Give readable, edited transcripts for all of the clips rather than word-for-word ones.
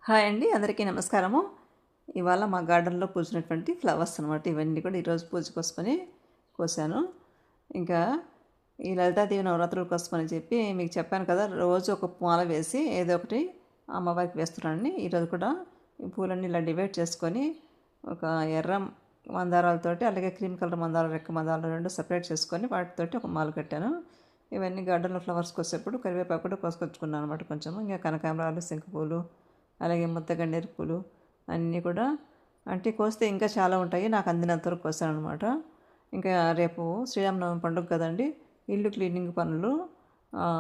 Hi అండి, అందరికీ నమస్కారము. ఇవాళ మా గార్డెన్లో పూసినటువంటి ఫ్లవర్స్ అనమాట. ఇవన్నీ కూడా ఈరోజు పూజ కోసమని కోసాను. ఇంకా ఈ లలితాదేవి నవరాత్రుల కోసమని చెప్పి మీకు చెప్పాను కదా, రోజు ఒక మాల వేసి ఏదో ఒకటి అమ్మవారికి వేస్తున్నానని. ఈరోజు కూడా ఈ పూలన్నీ ఇలా డివైడ్ చేసుకొని ఒక ఎర్ర మందారాలతోటి, అలాగే క్రీమ్ కలర్ మందారాలు, రెక్క మందారాలు రెండు సపరేట్ చేసుకొని వాటితోటి ఒక మాల కట్టాను. ఇవన్నీ గార్డెన్లో ఫ్లవర్స్ కోసేప్పుడు కరివేపాకు కూడా కోసుకొచ్చుకున్నాను అనమాట కొంచెం. ఇంకా కనకాంబరాలు, శంకుపూలు, అలాగే ముద్దగన్నేరు పూలు అన్నీ కూడా అంటే కోస్తే ఇంకా చాలా ఉంటాయి. నాకు అందినంత వరకు కోసాను అనమాట. ఇంకా రేపు శ్రీరామనవమి పండుగ కదండి, ఇల్లు క్లీనింగ్ పనులు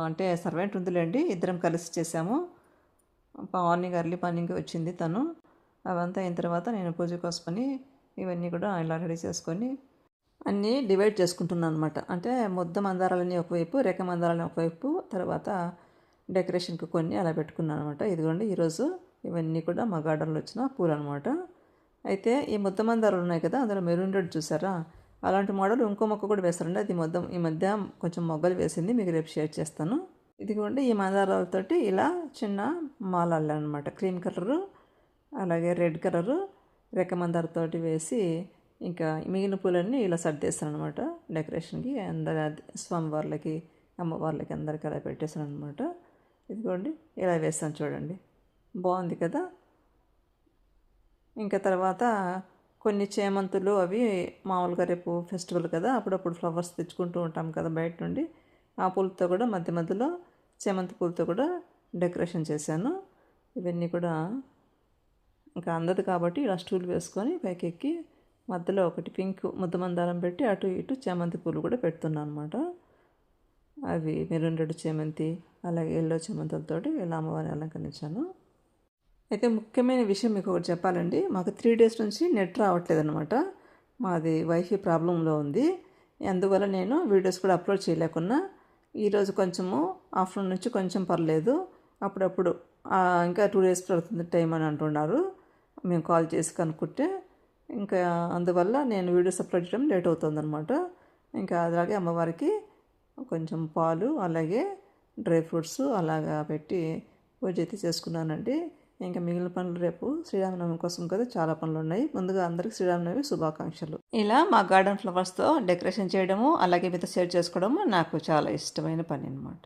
అంటే సర్వెంట్ ఉందిలేండి, ఇద్దరం కలిసి చేసాము. మార్నింగ్ ఎర్లీ మార్నింగ్ వచ్చింది తను. అవంతా అయిన తర్వాత నేను పూజ కోసమని ఇవన్నీ కూడా ఇలా రెడీ చేసుకొని అన్నీ డివైడ్ చేసుకుంటున్నాను అనమాట. అంటే ముద్ద మందారాలని ఒకవైపు, రెక్క మందారాలని ఒకవైపు, తర్వాత డెకరేషన్కి కొన్ని అలా పెట్టుకున్నాను అనమాట. ఇదిగోండి ఈరోజు ఇవన్నీ కూడా మా గార్డెన్లో వచ్చిన పూలు అనమాట. అయితే ఈ ముద్ద మందారాలు ఉన్నాయి కదా, అందులో మెరూన్ రెడ్ చూసారా, అలాంటి మోడల్ ఇంకో మొక్క కూడా వేస్తారండి. అది ఈ మధ్య కొంచెం మొగ్గలు వేసింది, మీకు రేపు షేర్ చేస్తాను. ఇదిగోండి ఈ మందారాలతోటి ఇలా చిన్న మాలలు అనమాట. క్రీమ్ కలరు, అలాగే రెడ్ కలరు, రెక్క మందారతోటి వేసి ఇంకా మిగిలిన పూలన్నీ ఇలా సర్దేస్తాను అనమాట డెకరేషన్కి. అందరి స్వామివార్లకి, అమ్మవార్లకి అందరికీ అలా పెట్టేస్తాను అనమాట. ఇదిగోండి ఇలా వేస్తాను చూడండి, బాగుంది కదా. ఇంకా తర్వాత కొన్ని చేమంతులు, అవి మామూలుగా రేపు ఫెస్టివల్ కదా, అప్పుడప్పుడు ఫ్లవర్స్ తెచ్చుకుంటూ ఉంటాం కదా బయట నుండి. ఆ పూలతో కూడా మధ్య మధ్యలో చేమంతి పూలతో కూడా డెకరేషన్ చేశాను. ఇవన్నీ కూడా ఇంకా అందదు కాబట్టి ఇలా స్టూల్ వేసుకొని పైకి ఎక్కి మధ్యలో ఒకటి పింక్ ముద్దమందారం పెట్టి అటు ఇటు చేమంతి పూలు కూడా పెడుతున్నాను అనమాట. అవి మెరూన్ రెడ్ చేమంతి, అలాగే ఎల్లో చేమంతులతోటి ఇలా అమ్మవారిని అలంకరించాను. అయితే ముఖ్యమైన విషయం మీకు ఒకటి చెప్పాలండి, మాకు 3 days నుంచి నెట్ రావట్లేదు అనమాట. మాది వైఫై ప్రాబ్లంలో ఉంది. అందువల్ల నేను వీడియోస్ కూడా అప్లోడ్ చేయలేకున్నా. ఈరోజు కొంచెము ఆఫ్టర్నూన్ నుంచి కొంచెం పర్లేదు, అప్పుడప్పుడు ఇంకా 2 days పడుతుంది టైం అని అంటున్నారు మేము కాల్ చేసి కనుక్కుంటే. ఇంకా అందువల్ల నేను వీడియోస్ అప్లోడ్ చేయడం లేట్ అవుతుందన్నమాట. ఇంకా అలాగే అమ్మవారికి కొంచెం పాలు, అలాగే డ్రై ఫ్రూట్స్ అలాగా పెట్టి పూజ అయితే చేసుకున్నానండి. ఇంకా మిగిలిన పనులు రేపు శ్రీరామనవమి కోసం కదా, చాలా పనులు ఉన్నాయి. ముందుగా అందరికీ శ్రీరామనవమి శుభాకాంక్షలు. ఇలా మా గార్డెన్ ఫ్లవర్స్తో డెకరేషన్ చేయడము, అలాగే మీతో షేర్ చేసుకోవడము నాకు చాలా ఇష్టమైన పని అనమాట.